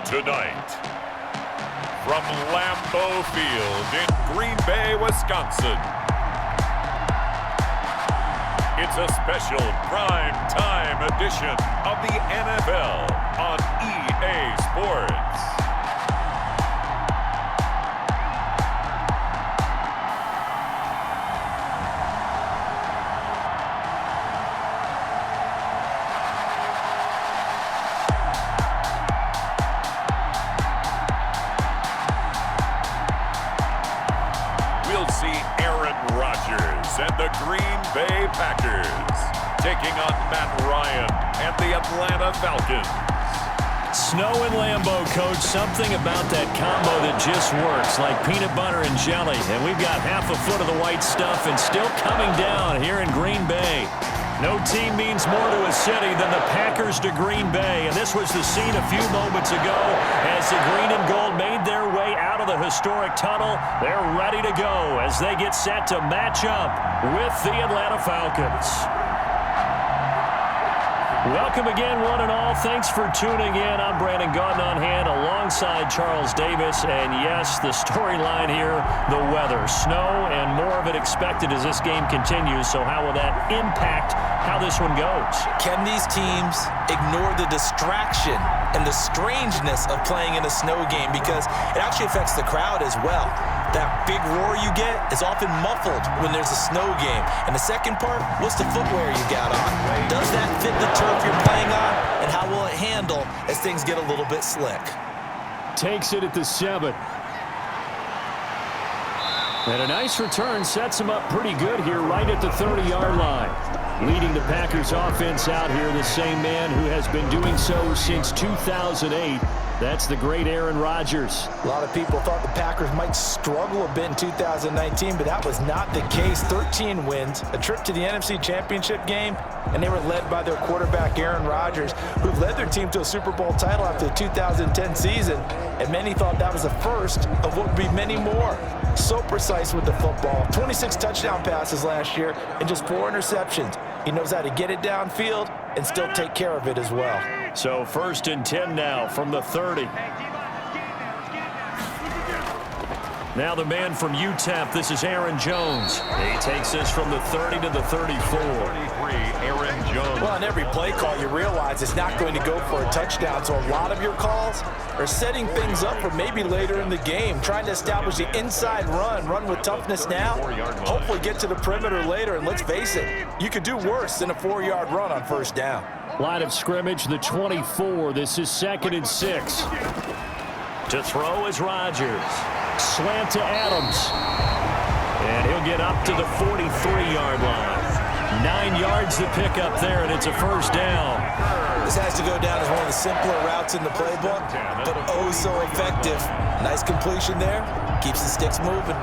Tonight, from Lambeau Field in Green Bay, Wisconsin, it's a special prime time edition of the NFL on EA Sports. We'll see Aaron Rodgers and the Green Bay Packers taking on Matt Ryan and the Atlanta Falcons. Snow and Lambeau, Coach. Something about that combo that just works, like peanut butter and jelly. And we've got half a foot of the white stuff and still coming down here in Green Bay. No team means more to a city than the Packers to Green Bay. And this was the scene a few moments ago as the green and gold made their way out of the historic tunnel. They're ready to go as they get set to match up with the Atlanta Falcons. Welcome again, one and all. Thanks for tuning in. I'm Brandon Gaudin on hand alongside Charles Davis. And yes, the storyline here, the weather. Snow and more of it expected as this game continues. So how will that impact how this one goes? Can these teams ignore the distraction and the strangeness of playing in a snow game? Because it actually affects the crowd as well. That big roar you get is often muffled when there's a snow game. And the second part, what's the footwear you got on? Does that fit the turf you're playing on? And how will it handle as things get a little bit slick? Takes it at the 7. And a nice return sets him up pretty good here right at the 30-yard line. Leading the Packers offense out here, the same man who has been doing so since 2008. That's the great Aaron Rodgers. A lot of people thought the Packers might struggle a bit in 2019, but that was not the case. 13 wins, a trip to the NFC Championship game, and they were led by their quarterback, Aaron Rodgers, who led their team to a Super Bowl title after the 2010 season, and many thought that was the first of what would be many more. So precise with the football. 26 touchdown passes last year and just 4 interceptions. He knows how to get it downfield and still take care of it as well. So 1st and 10 now from the 30. Now the man from UTEP, this is Aaron Jones. He takes this from the 30 to the 34. Aaron Jones. Well, on every play call, you realize it's not going to go for a touchdown. So a lot of your calls are setting things up for maybe later in the game, trying to establish the inside run with toughness now, hopefully get to the perimeter later. And let's face it, you could do worse than a 4-yard run on 1st down. Line of scrimmage, the 24. This is 2nd and 6. To throw is Rodgers. Slant to Adams. And he'll get up to the 43-yard line. 9 yards to pick up there, and it's a 1st down. This has to go down as one of the simpler routes in the playbook, but oh so effective. Nice completion there. Keeps the sticks moving.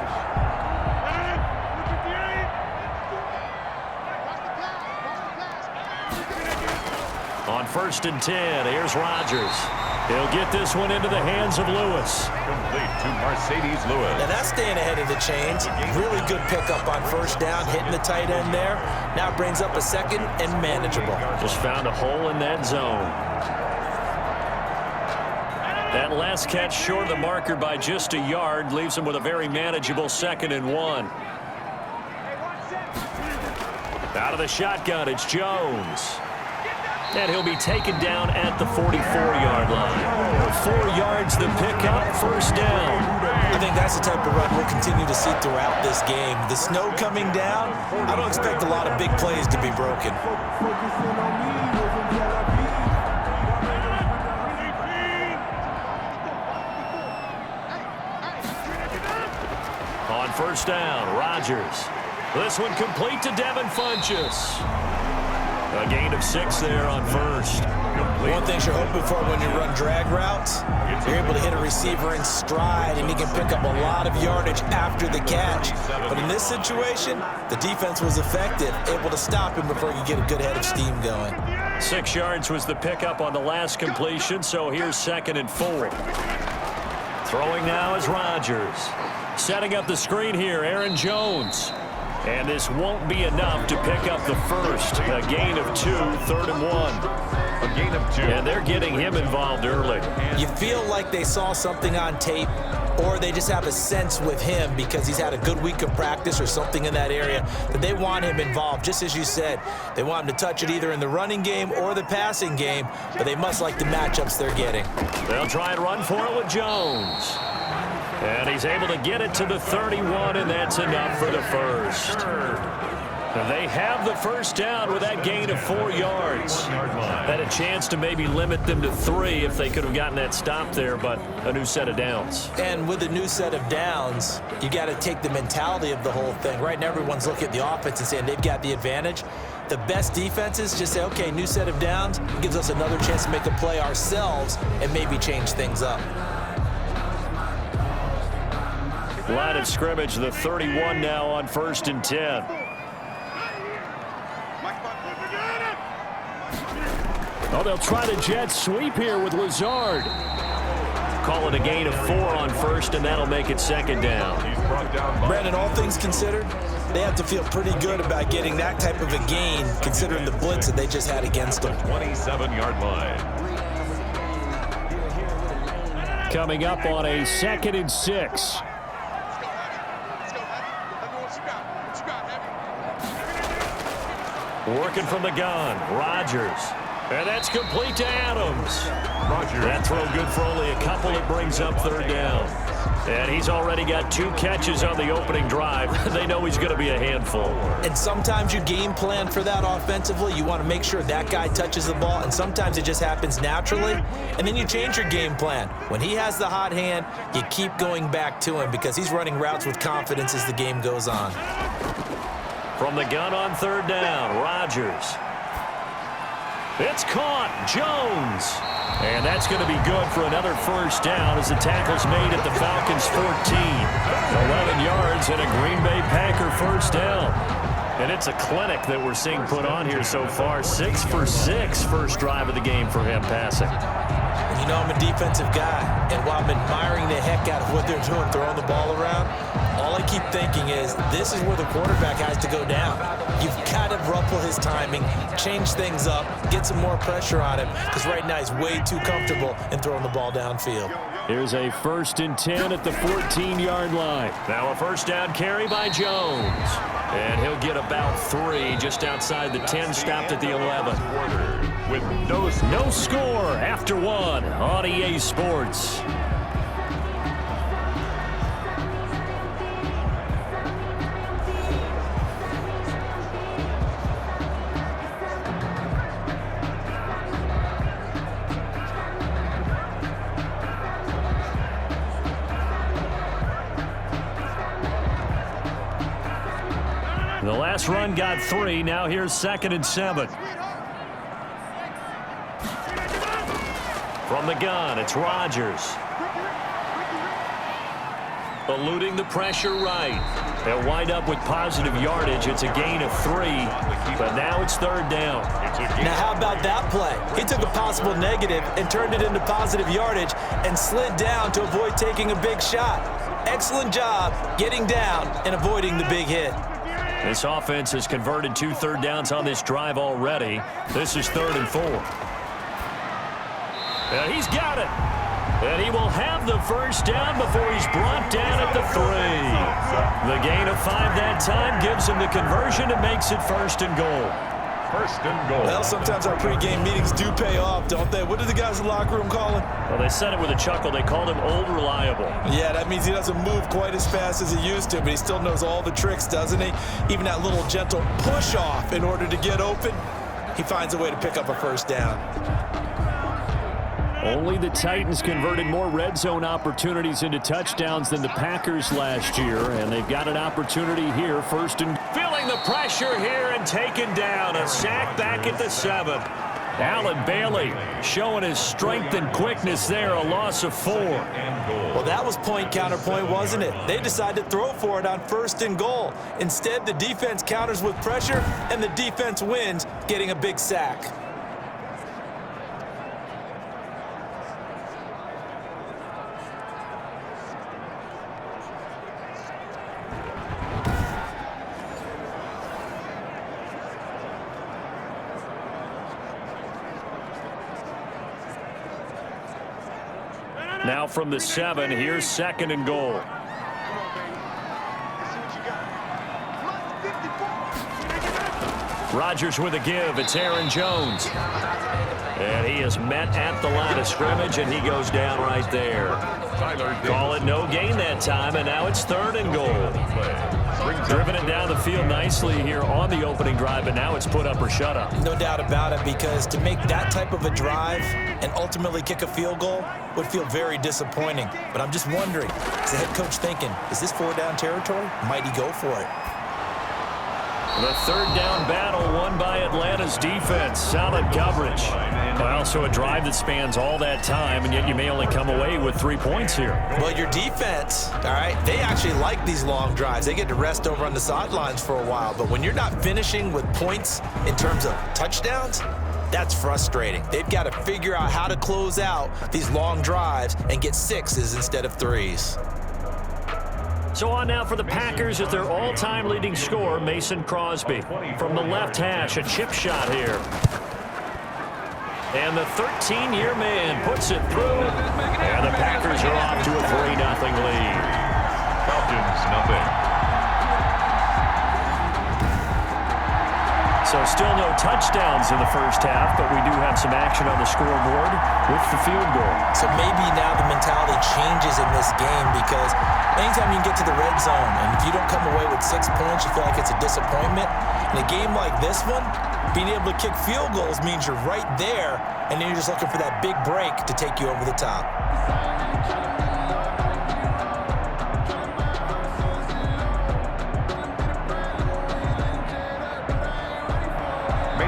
On 1st and 10, here's Rodgers. He'll get this one into the hands of Lewis. Complete to Mercedes Lewis. Now that's staying ahead of the chains. Really good pickup on 1st down, hitting the tight end there. Now it brings up a 2nd and manageable. Just found a hole in that zone. That last catch short of the marker by just a yard leaves him with a very manageable 2nd and 1. Out of the shotgun, it's Jones. And he'll be taken down at the 44-yard line. 4 yards the pickup, 1st down. I think that's the type of run we'll continue to see throughout this game. The snow coming down, I don't expect a lot of big plays to be broken. On 1st down, Rodgers. This one complete to Devin Funchess. A gain of 6 there on 1st. One thing you're hoping for when you run drag routes, you're able to hit a receiver in stride, and he can pick up a lot of yardage after the catch. But in this situation, the defense was effective, able to stop him before you get a good head of steam going. 6 yards was the pickup on the last completion, so here's 2nd and 4. Throwing now is Rodgers. Setting up the screen here, Aaron Jones. And this won't be enough to pick up the 1st. A gain of 2, 3rd and 1. A gain of 2. And they're getting him involved early. You feel like they saw something on tape, or they just have a sense with him because he's had a good week of practice or something in that area that they want him involved. Just as you said, they want him to touch it either in the running game or the passing game, but they must like the matchups they're getting. They'll try and run for it with Jones. And he's able to get it to the 31, and that's enough for the first. And they have the first down with that gain of 4 yards. Had a chance to maybe limit them to 3 if they could have gotten that stop there, but a new set of downs. And with a new set of downs, you got to take the mentality of the whole thing. Right now, everyone's looking at the offense and saying they've got the advantage. The best defenses just say, okay, new set of downs. It gives us another chance to make a play ourselves and maybe change things up. Line of scrimmage, the 31 now on 1st and 10. Oh, they'll try the jet sweep here with Lazard. Call it a gain of 4 on 1st, and that'll make it 2nd down. Brandon, all things considered, they have to feel pretty good about getting that type of a gain, considering the blitz that they just had against them. 27-yard line. Coming up on a 2nd and 6. Working from the gun, Rodgers. And that's complete to Adams. That throw good for only a couple. It brings up 3rd down. And he's already got 2 catches on the opening drive. They know he's going to be a handful. And sometimes you game plan for that offensively. You want to make sure that guy touches the ball, and sometimes it just happens naturally. And then you change your game plan. When he has the hot hand, you keep going back to him because he's running routes with confidence as the game goes on. From the gun on 3rd down, Rodgers. It's caught, Jones. And that's going to be good for another first down as the tackle's made at the Falcons' 14. 11 yards and a Green Bay Packer first down. And it's a clinic that we're seeing put on here so far. 6 for 6 first drive of the game for him passing. And you know I'm a defensive guy, and while I'm admiring the heck out of what they're doing, throwing the ball around, all I keep thinking is this is where the quarterback has to go down. You've got to ruffle his timing, change things up, get some more pressure on him, because right now he's way too comfortable in throwing the ball downfield. Here's a 1st and 10 at the 14-yard line. Now a first down carry by Jones. And he'll get about 3 just outside the 10, stopped at the 11. With no score after 1 on EA Sports. The last run got 3. Now here's 2nd and 7. From the gun, it's Rodgers. Eluding the pressure right. They'll wind up with positive yardage. It's a gain of 3, but now it's 3rd down. Now how about that play? He took a possible negative and turned it into positive yardage and slid down to avoid taking a big shot. Excellent job getting down and avoiding the big hit. This offense has converted 2 third downs on this drive already. This is 3rd and 4. And he's got it. And he will have the first down before he's brought down at the 3. The gain of 5 that time gives him the conversion and makes it 1st and goal. 1st and goal. Well, sometimes our pregame meetings do pay off, don't they? What did the guys in the locker room call him? Well, they said it with a chuckle. They called him Old Reliable. Yeah, that means he doesn't move quite as fast as he used to, but he still knows all the tricks, doesn't he? Even that little gentle push-off in order to get open, he finds a way to pick up a first down. Only the Titans converted more red zone opportunities into touchdowns than the Packers last year, and they've got an opportunity here, 1st and... Feeling the pressure here and taken down. A sack back at the 7. Allen Bailey showing his strength and quickness there, a loss of 4. Well, that was point counterpoint, wasn't it? They decided to throw for it on 1st and goal. Instead, the defense counters with pressure, and the defense wins, getting a big sack. Now from the 7, here's 2nd and goal. Rodgers with a give. It's Aaron Jones. And he is met at the line of scrimmage, and he goes down right there. Call it no gain that time, and now it's 3rd and goal. Driven it down the field nicely here on the opening drive, but now it's put up or shut up. No doubt about it, because to make that type of a drive and ultimately kick a field goal would feel very disappointing. But I'm just wondering, is the head coach thinking, is this 4-down territory? Might he go for it? The 3rd down battle won by Atlanta's defense. Solid coverage. But also a drive that spans all that time, and yet you may only come away with 3 points here. Well, your defense, all right, they actually like these long drives. They get to rest over on the sidelines for a while. But when you're not finishing with points in terms of touchdowns, that's frustrating. They've got to figure out how to close out these long drives and get 6s instead of 3s. So on now for the Packers at their all-time leading scorer, Mason Crosby. From the left hash, a chip shot here. And the 13-year man puts it through. And the Packers are off to a 3-0 lead. Falcons, 0. So still no touchdowns in the first half, but we do have some action on the scoreboard with the field goal. So maybe now the mentality changes in this game, because anytime you can get to the red zone and if you don't come away with 6 points, you feel like it's a disappointment. In a game like this one, being able to kick field goals means you're right there, and then you're just looking for that big break to take you over the top.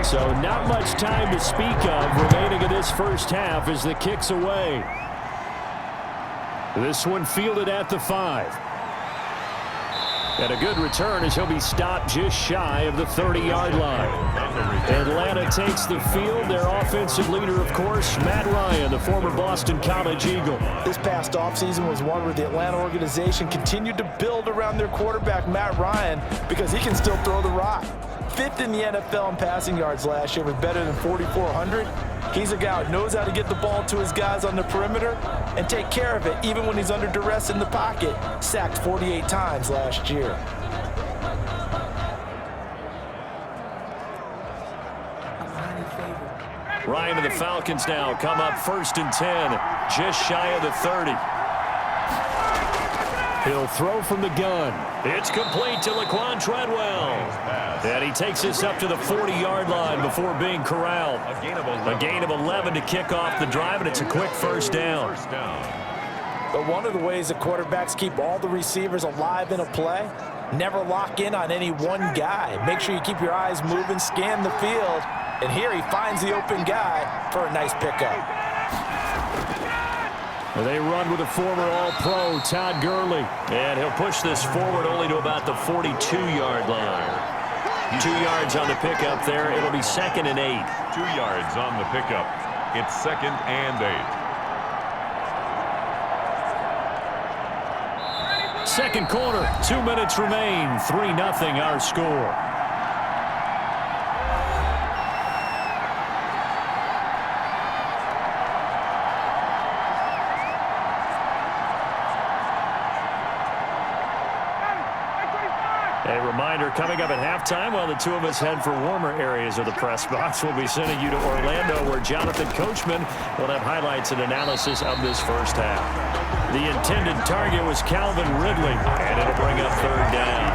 So not much time to speak of remaining in this first half as the kick's away. This one fielded at the 5. And a good return as he'll be stopped just shy of the 30-yard line. Atlanta takes the field. Their offensive leader, of course, Matt Ryan, the former Boston College Eagle. This past offseason was one where the Atlanta organization continued to build around their quarterback, Matt Ryan, because he can still throw the rock. 5th in the NFL in passing yards last year with better than 4,400. He's a guy who knows how to get the ball to his guys on the perimeter and take care of it even when he's under duress in the pocket. Sacked 48 times last year. Ryan and the Falcons now come up 1st and 10, just shy of the 30. He'll throw from the gun. It's complete to Laquan Treadwell. And he takes this up to the 40-yard line before being corralled. A gain of 11 to kick off the drive, and it's a quick 1st down. But one of the ways the quarterbacks keep all the receivers alive in a play, never lock in on any one guy. Make sure you keep your eyes moving, scan the field, and here he finds the open guy for a nice pickup. They run with a former All-Pro, Todd Gurley. And he'll push this forward only to about the 42-yard line. 2 yards on the pickup there. It'll be 2nd and 8. 2 yards on the pickup. It's 2nd and 8. Second quarter, 2 minutes remain. 3-0 our score. A reminder, coming up at halftime, while the two of us head for warmer areas of the press box, we'll be sending you to Orlando, where Jonathan Coachman will have highlights and analysis of this first half. The intended target was Calvin Ridley, and it'll bring up 3rd down.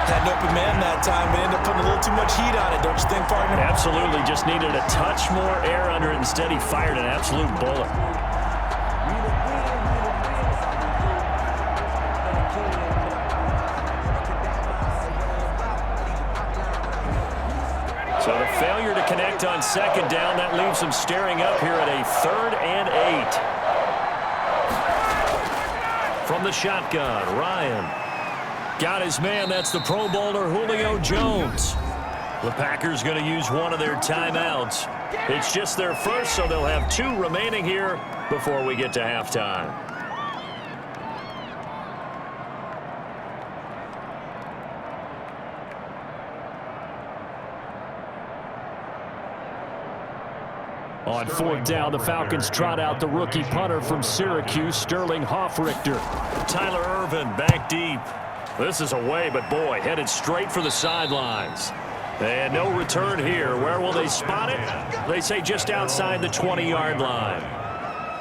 Had an open man that time, but ended up putting a little too much heat on it, don't you think, partner? Absolutely, just needed a touch more air under it. Instead, he fired an absolute bullet. So the failure to connect on 2nd down, that leaves him staring up here at a 3rd and 8. From the shotgun, Ryan got his man. That's the Pro Bowler Julio Jones. The Packers going to use one of their timeouts. It's just their first, so they'll have 2 remaining here before we get to halftime. On fourth down, the Falcons trot out the rookie punter from Syracuse, Sterling Hoffrichter. Tyler Irvin back deep. This is away, but boy, headed straight for the sidelines. And no return here. Where will they spot it? They say just outside the 20-yard line.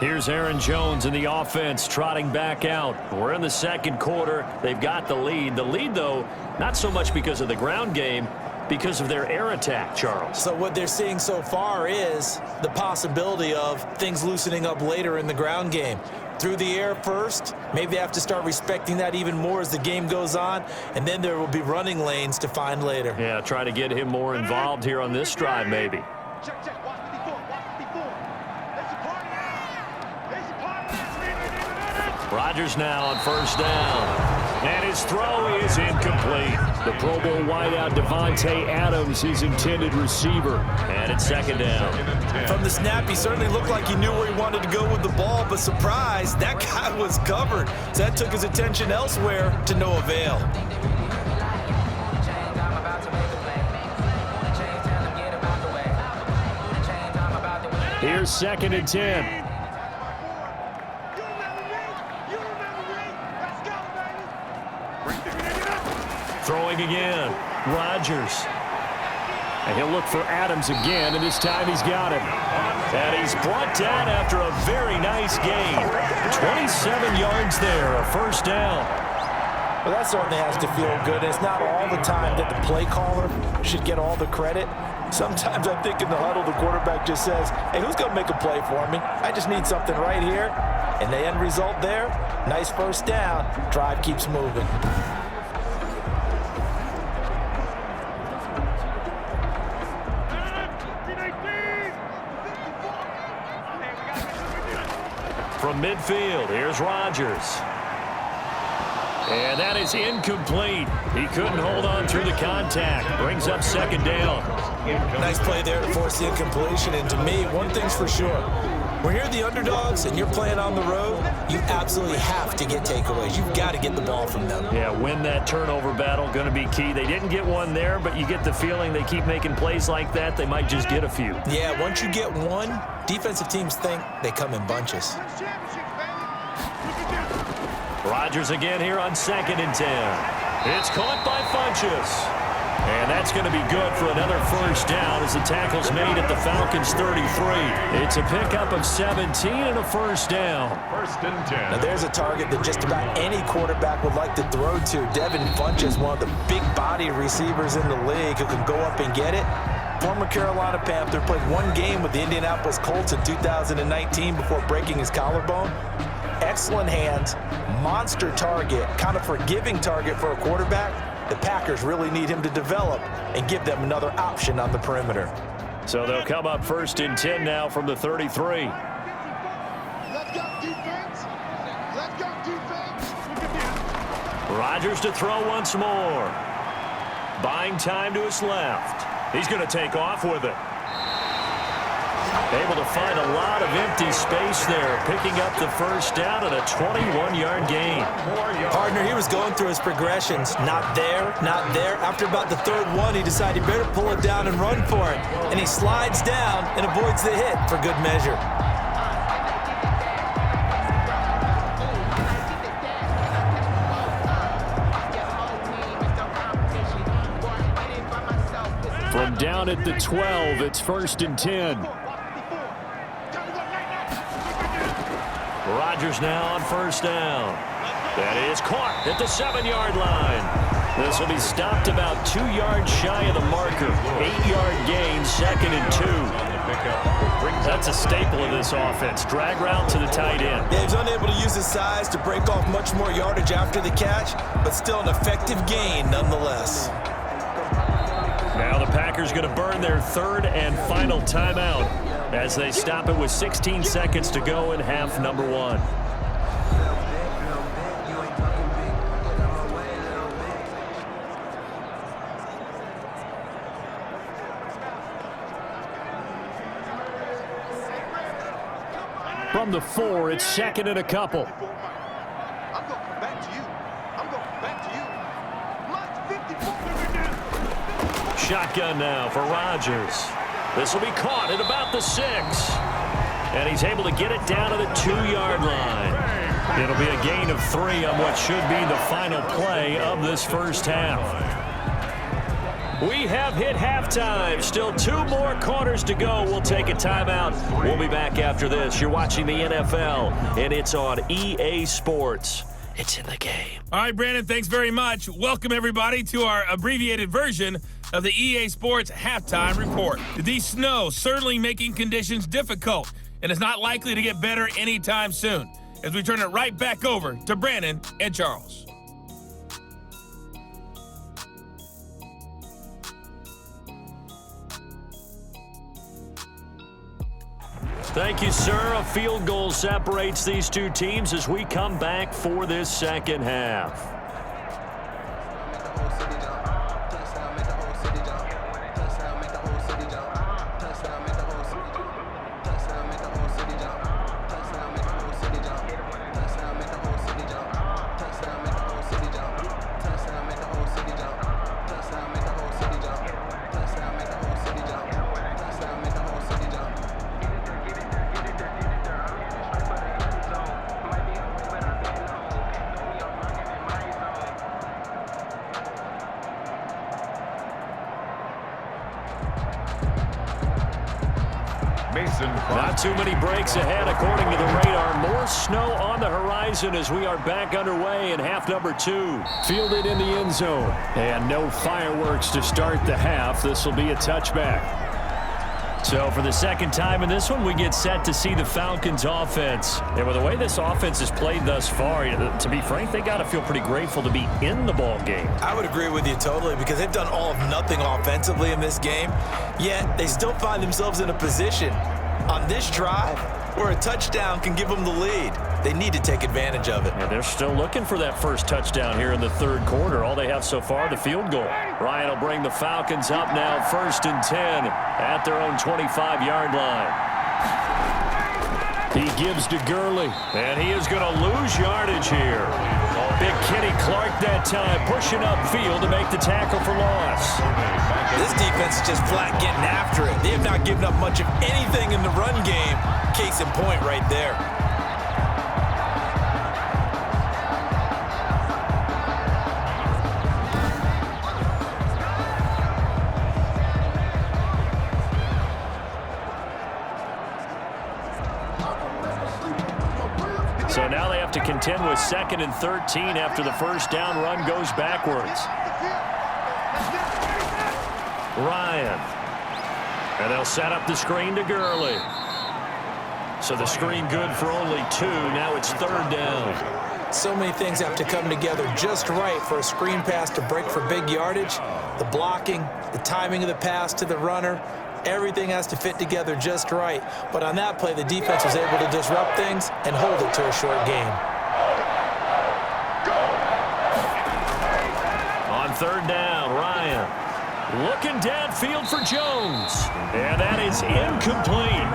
Here's Aaron Jones in the offense trotting back out. We're in the second quarter. They've got the lead. The lead, though, not so much because of the ground game, because of their air attack, Charles. So what they're seeing so far is the possibility of things loosening up later in the ground game. Through the air first, maybe they have to start respecting that even more as the game goes on, and then there will be running lanes to find later. Yeah, try to get him more involved here on this drive, maybe. Rodgers now on first down. And his throw is incomplete. The Pro Bowl wideout Devontae Adams, his intended receiver. And it's second down. From the snap, he certainly looked like he knew where he wanted to go with the ball, but surprise, that guy was covered. So that took his attention elsewhere to no avail. Here's second and 10. Throwing again, Rodgers. And he'll look for Adams again, and this time he's got him. And he's brought down after a very nice gain. 27 yards there, a first down. Well, that certainly has to feel good. It's not all the time that the play caller should get all the credit. Sometimes I think in the huddle, the quarterback just says, hey, who's going to make a play for me? I just need something right here. And the end result there, nice first down. Drive keeps moving. From midfield, here's Rodgers. And that is incomplete. He couldn't hold on through the contact. Brings up second down. Nice play there to force the incompletion. And to me, one thing's for sure. When you're the underdogs and you're playing on the road, you absolutely have to get takeaways. You've got to get the ball from them. Yeah, win that turnover battle, going to be key. They didn't get one there, but you get the feeling they keep making plays like that, they might just get a few. Yeah, once you get one, defensive teams think they come in bunches. Rodgers again here on second and 10. It's caught by Funchess. And that's going to be good for another first down as the tackle's made at the Falcons' 33. It's a pickup of 17 and a first down. First and 10. Now there's a target that just about any quarterback would like to throw to. Devin Funchess, one of the big body receivers in the league who can go up and get it. Former Carolina Panther, played one game with the Indianapolis Colts in 2019 before breaking his collarbone. Excellent hands, monster target, kind of forgiving target for a quarterback. The Packers really need him to develop and give them another option on the perimeter. So they'll come up first and 10 now from the 33. Let's go defense. Let's go defense. Rodgers to throw once more. Buying time to his left. He's going to take off with it. Able to find a lot of empty space there, picking up the first down and a 21-yard gain. Partner, he was going through his progressions. Not there, not there. After about the third one, he decided he better pull it down and run for it. And he slides down and avoids the hit for good measure. From down at the 12, it's first and 10. Rodgers now on first down. That is caught at the 7-yard line. This will be stopped about 2 yards shy of the marker. 8-yard gain, second and 2. That's a staple of this offense. Drag route to the tight end. Yeah, he's unable to use his size to break off much more yardage after the catch, but still an effective gain nonetheless. Now the Packers going to burn their third and final timeout as they stop it with 16 seconds to go in half number 1. From the 4, it's second and a couple. I'm going to come back to you. I'm going to come back to you. Block 54. Shotgun now for Rodgers. This will be caught at about the 6. And he's able to get it down to the 2-yard line. It'll be a gain of 3 on what should be the final play of this first half. We have hit halftime. Still 2 more quarters to go. We'll take a timeout. We'll be back after this. You're watching the NFL, and it's on EA Sports. It's in the game. All right, Brandon, thanks very much. Welcome, everybody, to our abbreviated version of the EA Sports Halftime Report. The snow certainly making conditions difficult, and it's not likely to get better anytime soon, as we turn it right back over to Brandon and Charles. Thank you, sir. A field goal separates these two teams as we come back for this second half. Not too many breaks ahead according to the radar. More snow on the horizon as we are back underway in half number 2. Fielded in the end zone. And no fireworks to start the half. This will be a touchback. So for the second time in this one, we get set to see the Falcons offense. And with the way this offense has played thus far, to be frank, they got to feel pretty grateful to be in the ball game. I would agree with you totally, because they've done all of nothing offensively in this game, yet they still find themselves in a position on this drive where a touchdown can give them the lead. They need to take advantage of it. And they're still looking for that first touchdown here in the third quarter. All they have so far, the field goal. Ryan will bring the Falcons up now, 1st and 10 at their own 25-yard line. He gives to Gurley, and he is going to lose yardage here. Big Kenny Clark that time, pushing upfield to make the tackle for loss. This defense is just flat getting after it. They have not given up much of anything in the run game. Case in point right there. So now they have to contend with 2nd and 13 after the first down run goes backwards. Ryan. And they'll set up the screen to Gurley. So the screen good for only 2. Now it's 3rd down. So many things have to come together just right for a screen pass to break for big yardage. The blocking, the timing of the pass to the runner, everything has to fit together just right. But on that play, the defense was able to disrupt things and hold it to a short game. On 3rd down, Ryan looking downfield for Jones. And that is incomplete.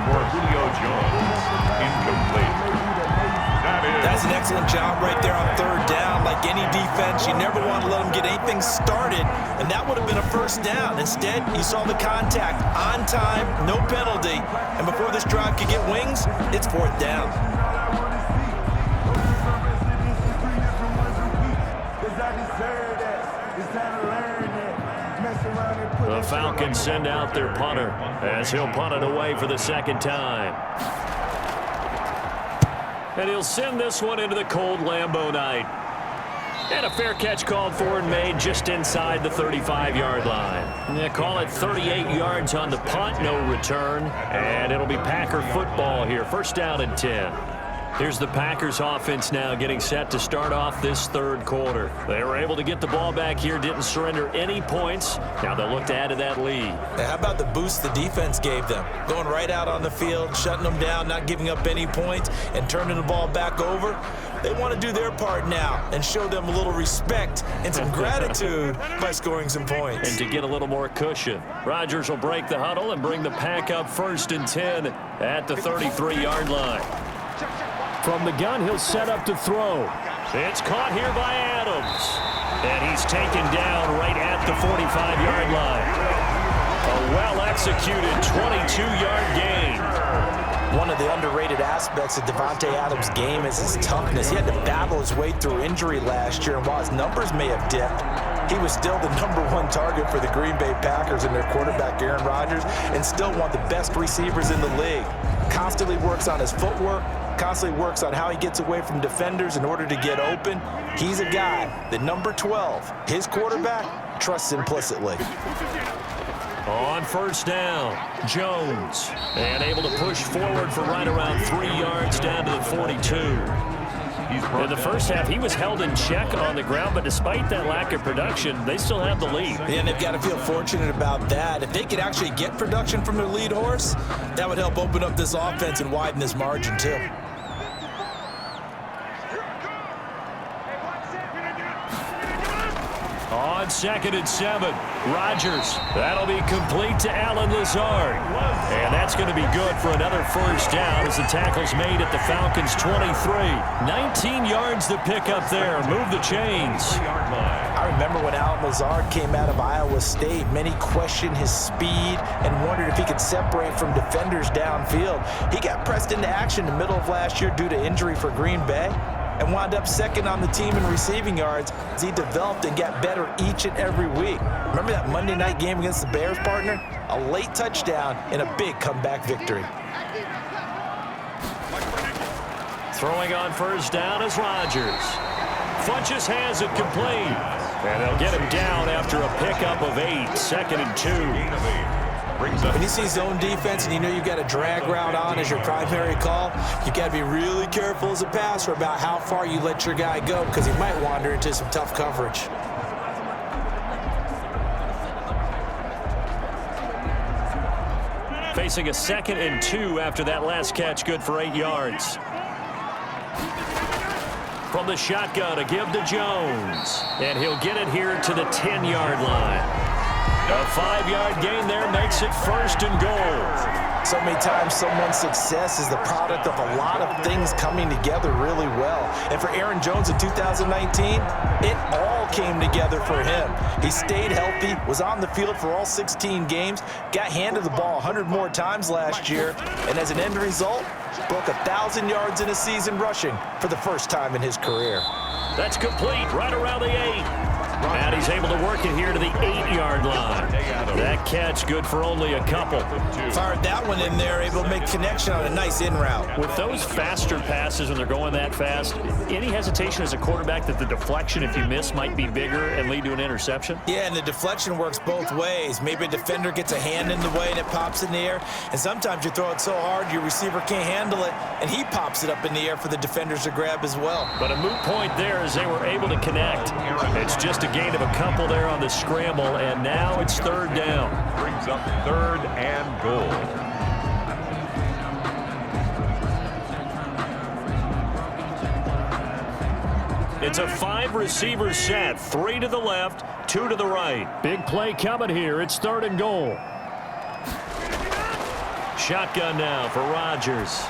For Julio Jones, incomplete. That's an excellent job right there on 3rd down. Like any defense, you never want to let them get anything started, and that would have been a first down. Instead, you saw the contact on time, no penalty, and before this drive could get wings, it's 4th down. The Falcons send out their punter as he'll punt it away for the 2nd time. And he'll send this one into the cold Lambeau night. And a fair catch called for and made just inside the 35-yard line. Yeah, call it 38 yards on the punt, no return. And it'll be Packer football here, 1st down and 10. Here's the Packers offense now getting set to start off this 3rd quarter. They were able to get the ball back here, didn't surrender any points. Now they'll look to add to that lead. Now, how about the boost the defense gave them? Going right out on the field, shutting them down, not giving up any points, and turning the ball back over. They want to do their part now and show them a little respect and some gratitude by scoring some points. And to get a little more cushion, Rodgers will break the huddle and bring the pack up 1st and 10 at the 33-yard line. From the gun, he'll set up to throw. It's caught here by Adams. And he's taken down right at the 45-yard line. A well-executed 22-yard gain. One of the underrated aspects of Davante Adams' game is his toughness. He had to battle his way through injury last year, and while his numbers may have dipped, he was still the #1 target for the Green Bay Packers and their quarterback Aaron Rodgers, and still one of the best receivers in the league. Constantly works on his footwork, constantly works on how he gets away from defenders in order to get open. He's a guy that number 12, his quarterback, trusts implicitly. On first down, Jones, and able to push forward for right around 3 yards down to the 42. In the first half, he was held in check on the ground, but despite that lack of production, they still have the lead. Yeah, and they've got to feel fortunate about that. If they could actually get production from their lead horse, that would help open up this offense and widen this margin too. On 2nd and 7, Rodgers. That'll be complete to Allen Lazard. And that's going to be good for another first down as the tackle's made at the Falcons' 23. 19 yards to pick up there. Move the chains. I remember when Allen Lazard came out of Iowa State, many questioned his speed and wondered if he could separate from defenders downfield. He got pressed into action in the middle of last year due to injury for Green Bay, and wound up second on the team in receiving yards as he developed and got better each and every week. Remember that Monday night game against the Bears, partner? A late touchdown and a big comeback victory. Throwing on first down is Rodgers. Funches has it complete. And they'll get him down after a pickup of 8, 2nd and 2. When you see zone defense and you know you've got a drag route on as your primary call, you've got to be really careful as a passer about how far you let your guy go because he might wander into some tough coverage. Facing a 2nd and 2 after that last catch, good for 8 yards. From the shotgun, a give to Jones. And he'll get it here to the 10-yard line. A 5-yard gain there makes it 1st and goal. So many times someone's success is the product of a lot of things coming together really well. And for Aaron Jones in 2019, it all came together for him. He stayed healthy, was on the field for all 16 games, got handed the ball 100 more times last year, and as an end result, broke 1,000 yards in a season rushing for the first time in his career. That's complete right around the 8. And he's able to work it here to the 8-yard line. That catch good for only a couple. Fired that one in there, able to make connection on a nice in route. With those faster passes when they're going that fast, any hesitation as a quarterback that the deflection, if you miss, might be bigger and lead to an interception? Yeah, and the deflection works both ways. Maybe a defender gets a hand in the way and it pops in the air. And sometimes you throw it so hard your receiver can't handle it, and he pops it up in the air for the defenders to grab as well. But a moot point there as they were able to connect. It's just a gain of a couple there on the scramble, and now it's 3rd down. Brings up 3rd and goal. It's a 5-receiver set, 3 to the left, 2 to the right. Big play coming here. It's 3rd and goal. Shotgun now for Rodgers.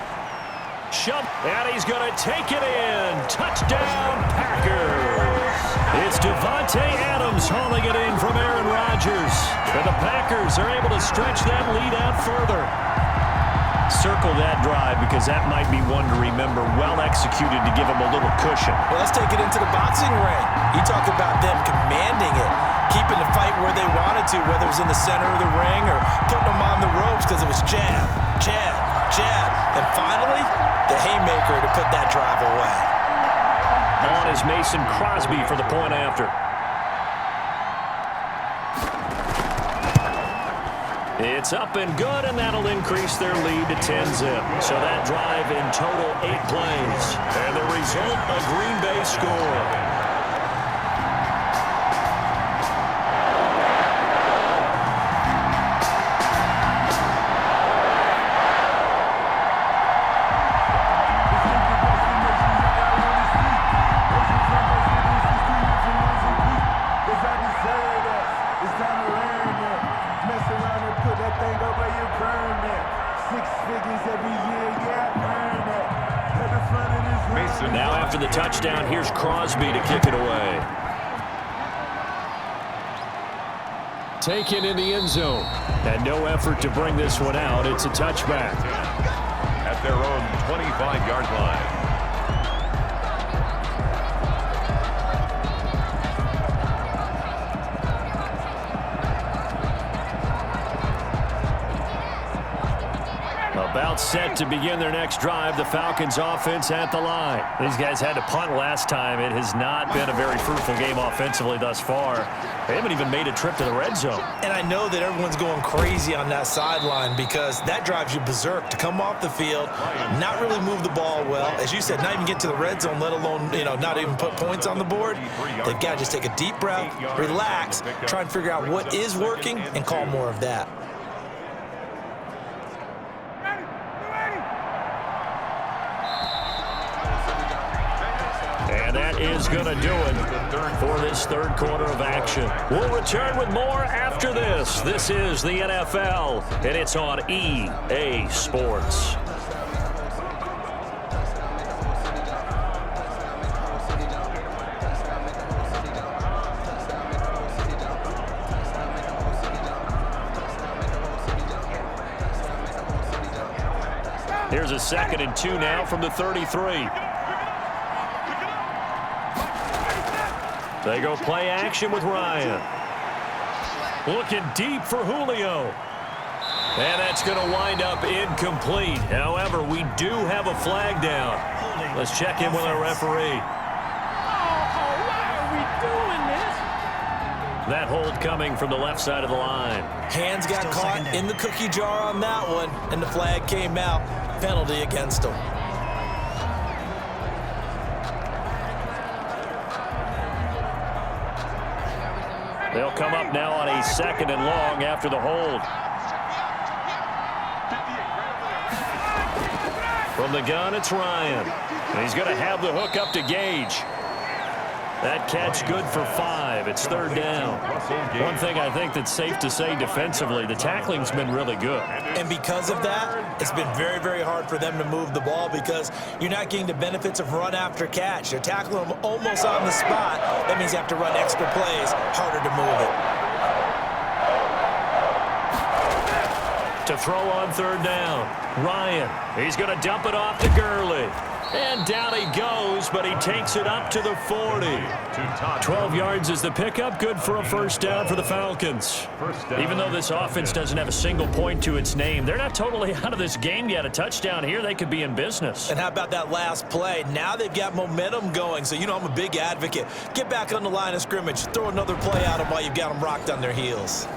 And he's going to take it in. Touchdown, Packers. It's Davante Adams hauling it in from Aaron Rodgers. And the Packers are able to stretch that lead out further. Circle that drive because that might be one to remember. Well executed to give him a little cushion. Well, let's take it into the boxing ring. You talk about them commanding it, keeping the fight where they wanted to, whether it was in the center of the ring or putting them on the ropes because it was jab, jab, jab. And finally, the haymaker to put that drive away. On is Mason Crosby for the point after. It's up and good, and that'll increase their lead to 10-zip. So that drive in total 8 plays. And the result, a Green Bay score. Now after the touchdown, here's Crosby to kick it away. taken in the end zone. And no effort to bring this one out. It's a touchback. At their own 25-yard line. About set to begin their next drive, the Falcons offense at the line. These guys had to punt last time. It has not been a very fruitful game offensively thus far. They haven't even made a trip to the red zone. And I know that everyone's going crazy on that sideline because that drives you berserk to come off the field, not really move the ball well. As you said, not even get to the red zone, let alone, not even put points on the board. They've got to just take a deep breath, relax, try and figure out what is working and call more of that. And that is going to do it for this third quarter of action. We'll return with more after this. This is the NFL, and it's on EA Sports. Here's a 2nd and 2 now from the 33. They go play action with Ryan. Looking deep for Julio. And that's going to wind up incomplete. However, we do have a flag down. Let's check in with our referee. Why are we doing this? That hold coming from the left side of the line. Hands got caught in the cookie jar on that one, and the flag came out. Penalty against them. They'll come up now on a 2nd and long after the hold. From the gun, it's Ryan. And he's going to have the hook up to Gage. That catch good for 5. It's 3rd down. One thing I think that's safe to say defensively, the tackling's been really good. And because of that, it's been very, very hard for them to move the ball because you're not getting the benefits of run after catch. They're tackling them almost on the spot. That means you have to run extra plays, harder to move it. To throw on 3rd down, Ryan. He's going to dump it off to Gurley. And down he goes, but he takes it up to the 40. 12 yards is the pickup, good for a 1st down for the Falcons. Even though this offense doesn't have a single point to its name, they're not totally out of this game yet. A touchdown here, they could be in business. And how about that last play? Now they've got momentum going, so I'm a big advocate. Get back on the line of scrimmage, throw another play at them while you've got them rocked on their heels.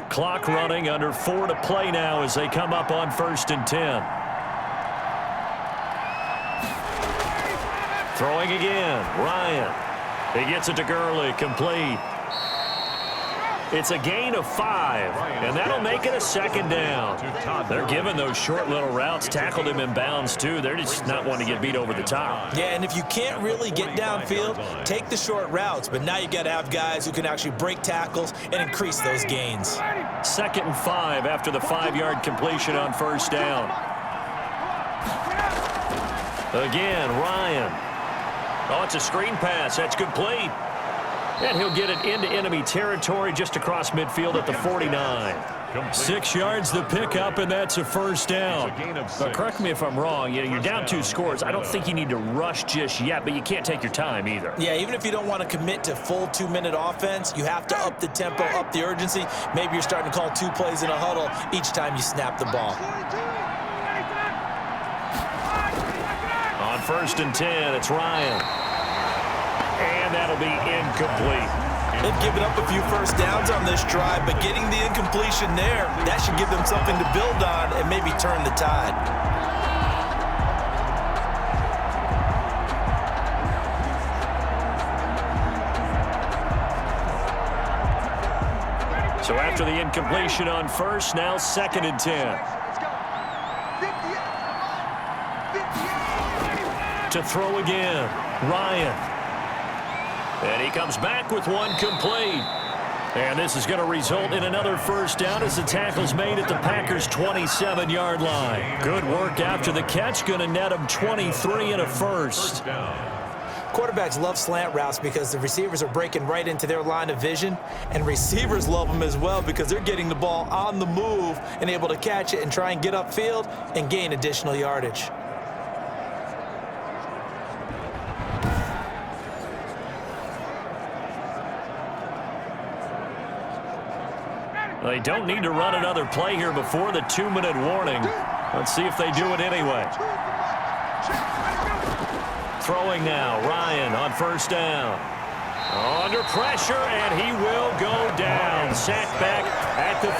Clock running, under 4 to play now as they come up on 1st and 10. Throwing again, Ryan. He gets it to Gurley, complete. It's a gain of 5, and that'll make it a 2nd down. They're giving those short little routes, tackled him in bounds too. They're just not wanting to get beat over the top. Yeah, and if you can't really get downfield, take the short routes. But now you got to have guys who can actually break tackles and increase those gains. 2nd and 5 after the 5-yard completion on 1st down. Again, Ryan. Oh, it's a screen pass. That's complete. And he'll get it into enemy territory just across midfield at the 49. 6 yards the pickup, and that's a 1st down. But correct me if I'm wrong. You're down 2 scores. I don't think you need to rush just yet, but you can't take your time either. Yeah, even if you don't want to commit to full 2-minute offense, you have to up the tempo, up the urgency. Maybe you're starting to call 2 plays in a huddle each time you snap the ball. On 1st and 10, it's Ryan. And that'll be incomplete. They've given up a few 1st downs on this drive, but getting the incompletion there, that should give them something to build on and maybe turn the tide. So after the incompletion on 1st, now 2nd and 10. To throw again, Ryan. And he comes back with one complete. And this is going to result in another 1st down as the tackle's made at the Packers' 27-yard line. Good work after the catch, going to net him 23 and a 1st. Quarterbacks love slant routes because the receivers are breaking right into their line of vision, and receivers love them as well because they're getting the ball on the move and able to catch it and try and get upfield and gain additional yardage. They don't need to run another play here before the 2-minute warning. Let's see if they do it anyway. Throwing now, Ryan on first down. Under pressure, and he will go down. Sacked back at the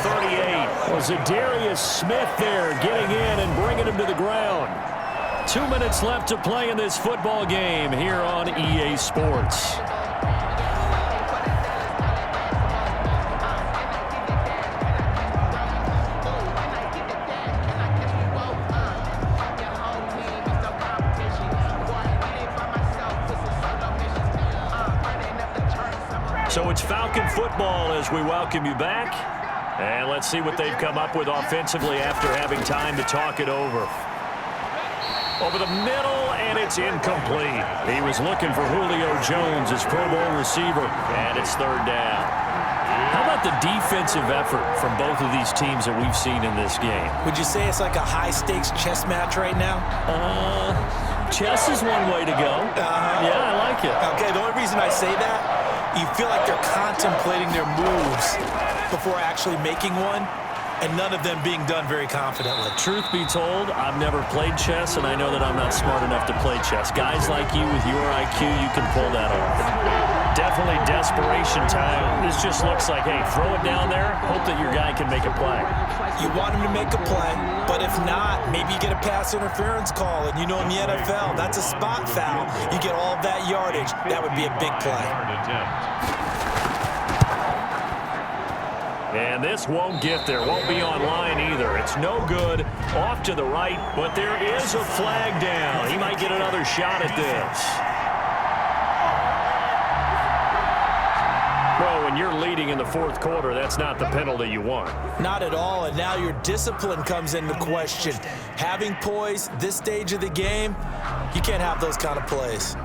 38. Was Zadarius Smith there getting in and bringing him to the ground. 2 minutes left to play in this football game here on EA Sports. So it's Falcon football as we welcome you back. And let's see what they've come up with offensively after having time to talk it over. Over the middle, and it's incomplete. He was looking for Julio Jones, his Pro Bowl receiver, and it's third down. How about the defensive effort from both of these teams that we've seen in this game? Would you say it's like a high-stakes chess match right now? Chess is one way to go. Yeah, I like it. Okay, the only reason I say that, you feel like they're contemplating their moves before actually making one, and none of them being done very confidently. Truth be told, I've never played chess, and I know that I'm not smart enough to play chess. Guys like you with your IQ, you can pull that off. Definitely desperation time. This just looks like, hey, throw it down there, hope that your guy can make a play. You want him to make a play, but if not, maybe you get a pass interference call, and you know in the NFL, that's a spot foul. You get all of that yardage. That would be a big play. And this won't get there, won't be online either. It's no good, off to the right, but there is a flag down. He might get another shot at this. Bro, when you're leading in the fourth quarter, that's not the penalty you want. Not at all, and now your discipline comes into question. Having poise this stage of the game, you can't have those kind of plays.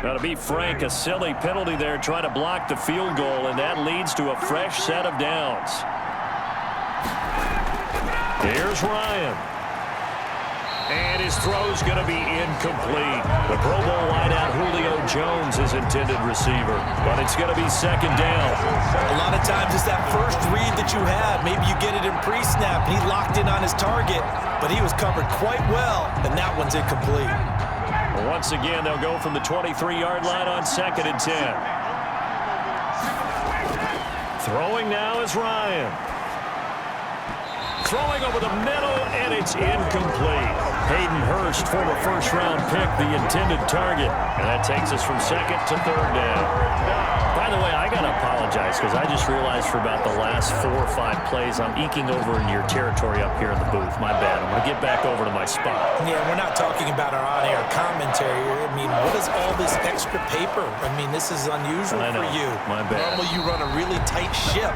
Now, to be frank, a silly penalty there trying to block the field goal, and that leads to a fresh set of downs. Here's Ryan. And his throw's going to be incomplete. The Pro Bowl wideout Julio Jones is intended receiver, but it's going to be second down. A lot of times it's that first read that you have. Maybe you get it in pre-snap, and he locked in on his target, but he was covered quite well, and that one's incomplete. Once again, they'll go from the 23-yard line on 2nd and 10. Throwing now is Ryan. Throwing over the middle, and it's incomplete. Hayden Hurst, former first-round pick, the intended target. And that takes us from 2nd to 3rd down. By the way, I got to apologize because I just realized for about the last 4 or 5 plays, I'm eking over into your territory up here in the booth. My bad. I'm going to get back over to my spot. Yeah, we're not talking about our on-air commentary. I mean, what is all this extra paper? I mean, this is unusual for you. My bad. Normally you run a really tight ship.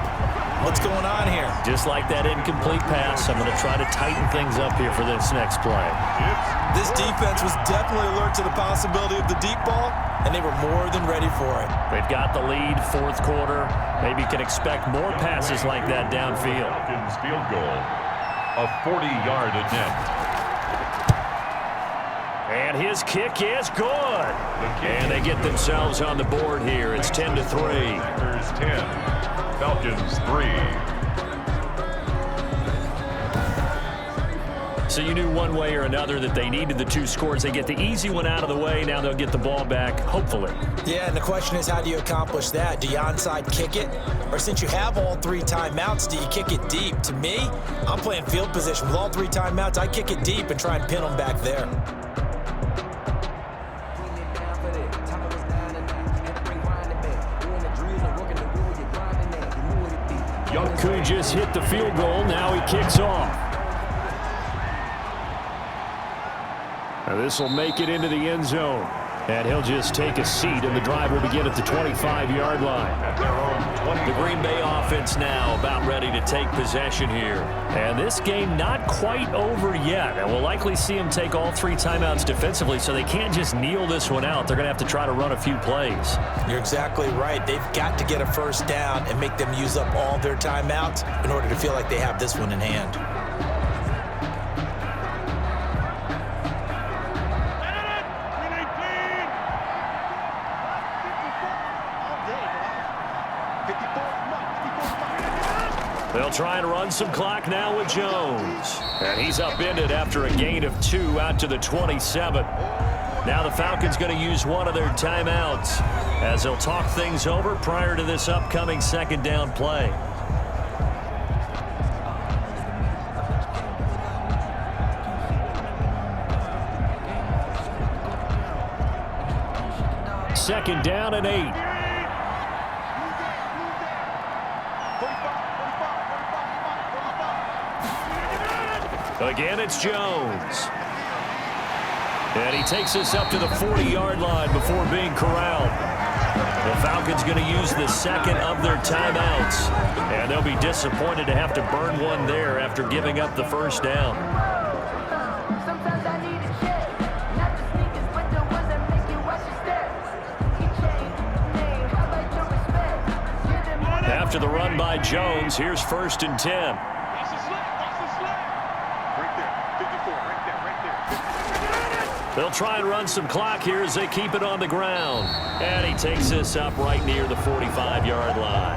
What's going on here? Just like that incomplete pass, I'm going to try to tighten things up here for this next play. This defense was definitely alert to the possibility of the deep ball, and they were more than ready for it. They've got the lead, fourth quarter. Maybe can expect more passes like that downfield. Falcons field goal, a 40-yard attempt. And his kick is good. And they get themselves on the board here. It's 10-3. Packers 10. Falcons 3. So you knew one way or another that they needed the 2 scores. They get the easy one out of the way. Now they'll get the ball back, hopefully. Yeah, and the question is, how do you accomplish that? Do you onside kick it? Or since you have all 3 timeouts, do you kick it deep? To me, I'm playing field position. With all 3 timeouts, I kick it deep and try and pin them back there. Youngku just hit the field goal. Now he kicks off. Now this will make it into the end zone. And he'll just take a seat, and the drive will begin at the 25-yard line. The Green Bay offense now about ready to take possession here. And this game not quite over yet. And we'll likely see them take all 3 timeouts defensively, so they can't just kneel this one out. They're going to have to try to run a few plays. You're exactly right. They've got to get a first down and make them use up all their timeouts in order to feel like they have this one in hand. They'll try and run some clock now with Jones. And he's upended after a gain of 2 out to the 27. Now the Falcons going to use one of their timeouts as they'll talk things over prior to this upcoming second down play. Second down and 8. Again, it's Jones. And he takes us up to the 40-yard line before being corralled. The Falcons going to use the second of their timeouts. And they'll be disappointed to have to burn one there after giving up the first down. After the run by Jones, here's 1st and 10. They'll try and run some clock here as they keep it on the ground. And he takes this up right near the 45-yard line.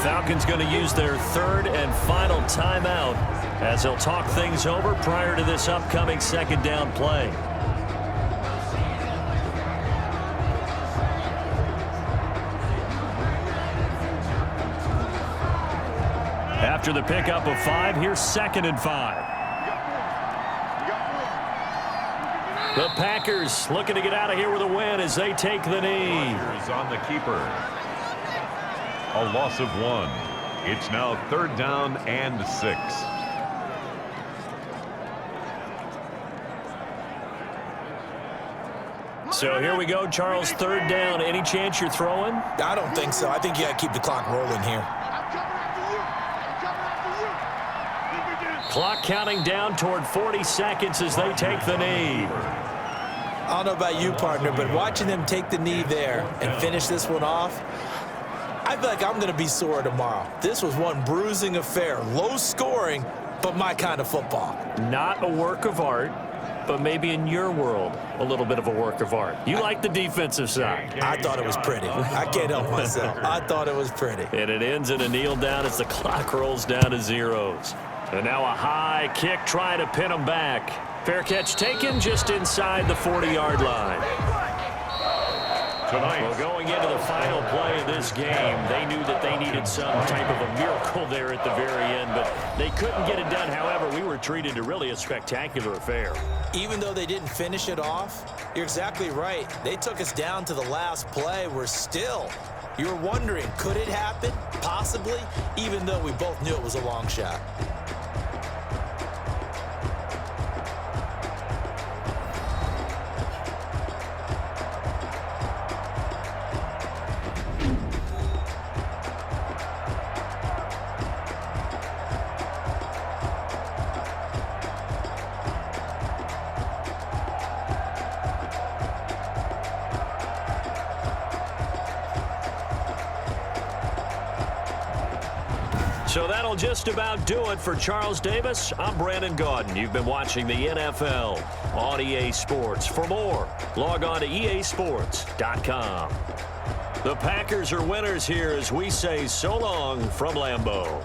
Falcons going to use their 3rd and final timeout as they'll talk things over prior to this upcoming second down play. After the pickup of 5, here's 2nd and 5. The Packers looking to get out of here with a win as they take the knee. Rodgers on the keeper. A loss of 1. It's now 3rd down and 6. So here we go, Charles, 3rd down. Any chance you're throwing? I don't think so. I think you got to keep the clock rolling here. Clock counting down toward 40 seconds as they take the knee. I don't know about you, partner, but watching them take the knee there and finish this one off, I feel like I'm going to be sore tomorrow. This was one bruising affair. Low scoring, but my kind of football. Not a work of art, but maybe in your world, a little bit of a work of art. You like the defensive side. I thought it was pretty. I can't help myself. I thought it was pretty. And it ends in a kneel down as the clock rolls down to zeros. And now a high kick trying to pin them back. Fair catch taken just inside the 40-yard line. Well, going into the final play of this game, they knew that they needed some type of a miracle there at the very end, but they couldn't get it done. However, we were treated to really a spectacular affair. Even though they didn't finish it off, you're exactly right. They took us down to the last play. You're wondering, could it happen? Possibly, even though we both knew it was a long shot. So that'll just about do it for Charles Davis. I'm Brandon Gaudin. You've been watching the NFL on EA Sports. For more, log on to easports.com. The Packers are winners here as we say so long from Lambeau.